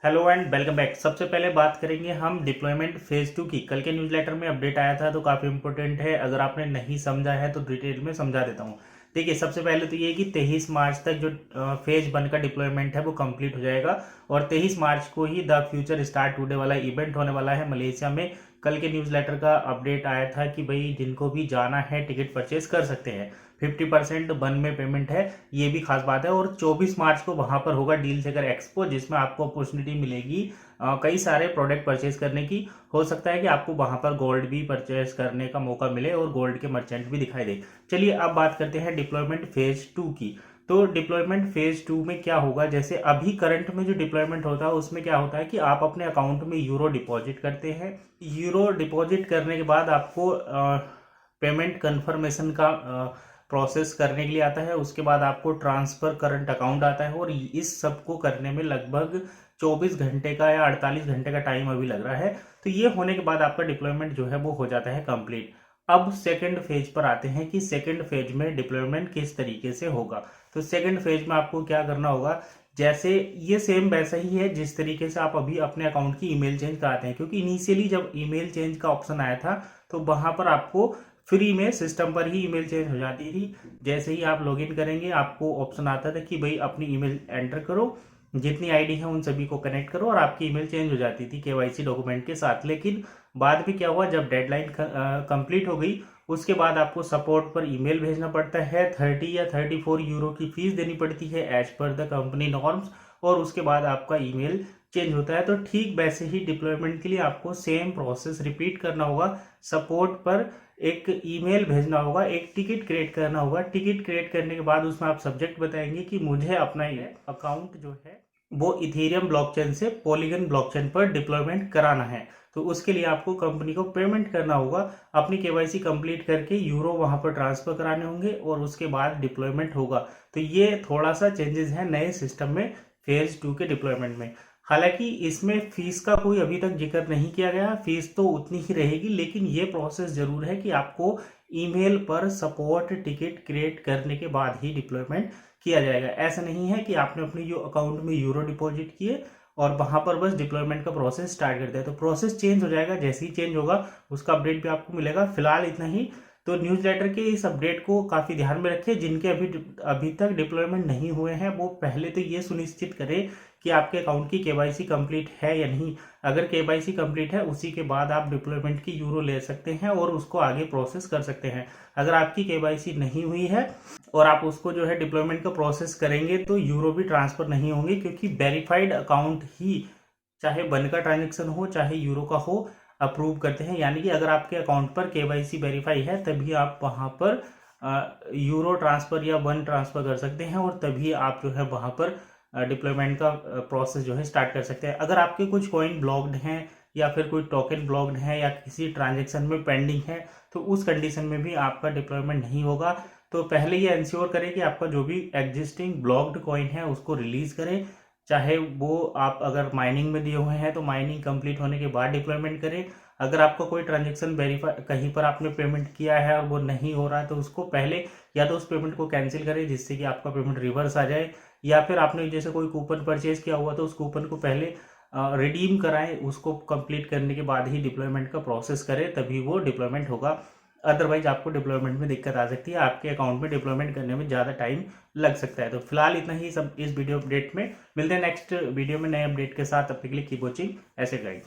Hello and welcome back. सबसे पहले बात करेंगे हम डिप्लॉयमेंट फेज 2 की। कल के न्यूज़लेटर में अपडेट आया था तो काफ़ी इंपॉर्टेंट है। अगर आपने नहीं समझा है तो डिटेल में समझा देता हूँ। देखिए, सबसे पहले तो ये कि 23 मार्च तक जो फेज 1 का डिप्लॉयमेंट है वो कंप्लीट हो जाएगा और 23 मार्च को ही द फ्यूचर स्टार्ट टुडे वाला इवेंट होने वाला है मलेशिया में। कल के न्यूज़लेटर का अपडेट आया था कि भाई जिनको भी जाना है टिकट परचेज कर सकते हैं। 50% वन में पेमेंट है, ये भी खास बात है। और 24 मार्च को वहां पर होगा डील सेकर एक्सपो, जिसमें आपको अपॉर्चुनिटी मिलेगी कई सारे प्रोडक्ट परचेज करने की। हो सकता है कि आपको वहां पर गोल्ड भी परचेज करने का मौका मिले और गोल्ड के मर्चेंट भी दिखाई दे। चलिए अब बात करते हैं डिप्लॉयमेंट फेज 2 की। तो डिप्लॉयमेंट फेज 2 में क्या होगा, जैसे अभी करंट में जो डिप्लॉयमेंट होता है उसमें क्या होता है कि आप अपने अकाउंट में यूरो डिपॉजिट करते हैं। यूरो डिपॉजिट करने के बाद आपको पेमेंट कंफर्मेशन का प्रोसेस करने के लिए आता है। उसके बाद आपको ट्रांसफर करंट अकाउंट आता है और इस सब को करने में लगभग 24 घंटे का या 48 घंटे का टाइम अभी लग रहा है। तो ये होने के बाद आपका डिप्लॉयमेंट जो है वो हो जाता है कंप्लीट। अब सेकंड फेज पर आते हैं कि सेकंड फेज में डिप्लॉयमेंट किस तरीके से होगा। तो सेकंड फेज में आपको क्या करना होगा, जैसे ये सेम वैसा ही है जिस तरीके से आप अभी अपने अकाउंट की ईमेल चेंज कराते हैं। क्योंकि इनिशियली जब ईमेल चेंज का ऑप्शन आया था तो वहां पर आपको फ्री में सिस्टम पर ही ईमेल चेंज हो जाती थी। जैसे ही आप लॉगिन करेंगे आपको ऑप्शन आता था कि भाई अपनी ईमेल एंटर करो, जितनी आईडी है उन सभी को कनेक्ट करो और आपकी ईमेल चेंज हो जाती थी केवाईसी डॉक्यूमेंट के साथ। लेकिन बाद में क्या हुआ, जब डेडलाइन कंप्लीट हो गई उसके बाद आपको सपोर्ट पर ईमेल भेजना पड़ता है। 30 या 34 यूरो की फीस देनी पड़ती है as per the company norms, और उसके बाद आपका ईमेल चेंज होता है। तो ठीक वैसे ही डिप्लॉयमेंट के लिए आपको सेम प्रोसेस रिपीट करना होगा। सपोर्ट पर एक ईमेल भेजना होगा, एक टिकट क्रिएट करना होगा। टिकट क्रिएट करने के बाद उसमें आप सब्जेक्ट बताएंगे कि मुझे अपना ये अकाउंट जो है वो इथेरियम ब्लॉकचेन से पॉलीगन ब्लॉकचेन पर डिप्लॉयमेंट कराना है। तो उसके लिए आपको कंपनी को पेमेंट करना होगा। अपनी केवाईसी कंप्लीट करके यूरो वहां पर ट्रांसफर कराने होंगे और उसके बाद डिप्लॉयमेंट होगा। तो ये थोड़ा सा चेंजेस है नए सिस्टम में फेज 2 के डिप्लॉयमेंट में। हालांकि इसमें फीस का कोई अभी तक जिक्र नहीं किया गया, फीस तो उतनी ही रहेगी। लेकिन ये प्रोसेस जरूर है कि आपको ईमेल पर सपोर्ट टिकट क्रिएट करने के बाद ही डिप्लॉयमेंट किया जाएगा। ऐसा नहीं है कि आपने अपने जो अकाउंट में यूरो डिपॉजिट किए और वहां पर बस डिप्लॉयमेंट का प्रोसेस स्टार्ट कर दिया। तो प्रोसेस चेंज हो जाएगा, जैसे ही चेंज होगा उसका अपडेट भी आपको मिलेगा। फिलहाल इतना ही। तो न्यूज लेटर के इस अपडेट को काफी ध्यान में रखें। जिनके अभी अभी तक डिप्लॉयमेंट नहीं हुए हैं वो पहले तो ये सुनिश्चित करें कि आपके अकाउंट की केवाईसी कंप्लीट है या नहीं। अगर केवाईसी कंप्लीट है उसी के बाद आप डिप्लॉयमेंट की यूरो ले सकते हैं और उसको आगे प्रोसेस कर सकते हैं। अगर आपकी केवाईसी नहीं हुई है और आप उसको जो है डिप्लॉयमेंट का प्रोसेस करेंगे तो यूरो भी ट्रांसफर नहीं होंगे, क्योंकि वेरीफाइड अकाउंट ही, चाहे वन का ट्रांजेक्शन हो चाहे यूरो का हो, अप्रूव करते हैं। यानी कि अगर आपके अकाउंट पर केवाईसी वेरीफाई है तभी आप वहां पर यूरो ट्रांसफर या वन ट्रांसफर कर सकते हैं और तभी आप जो है वहां पर डिप्लॉयमेंट का प्रोसेस जो है स्टार्ट कर सकते हैं। अगर आपके कुछ कॉइन ब्लॉक्ड हैं या फिर कोई टोकन ब्लॉक्ड है या किसी ट्रांजेक्शन में पेंडिंग है तो उस कंडीशन में भी आपका डिप्लॉयमेंट नहीं होगा। तो पहले ये इंश्योर करें कि आपका जो भी एग्जिस्टिंग ब्लॉक्ड कॉइन है उसको रिलीज करें। चाहे वो आप अगर माइनिंग में दिए हुए हैं तो माइनिंग कंप्लीट होने के बाद डिप्लॉयमेंट करें। अगर आपका कोई ट्रांजेक्शन वेरीफाई, कहीं पर आपने पेमेंट किया है और वो नहीं हो रहा है तो उसको पहले या तो उस पेमेंट को कैंसिल करें जिससे कि आपका पेमेंट रिवर्स आ जाए, या फिर आपने जैसे कोई कूपन परचेज किया हुआ तो उस कूपन को पहले रिडीम कराएं। उसको कंप्लीट करने के बाद ही डिप्लॉयमेंट का प्रोसेस करें, तभी वो डिप्लॉयमेंट होगा। अदरवाइज आपको डिप्लॉयमेंट में दिक्कत आ सकती है, आपके अकाउंट में डिप्लॉयमेंट करने में ज़्यादा टाइम लग सकता है। तो फिलहाल इतना ही सब इस वीडियो अपडेट में। मिलते हैं नेक्स्ट वीडियो में नए अपडेट के साथ। तब तक के लिए कीप वॉचिंग एसेट गाइड।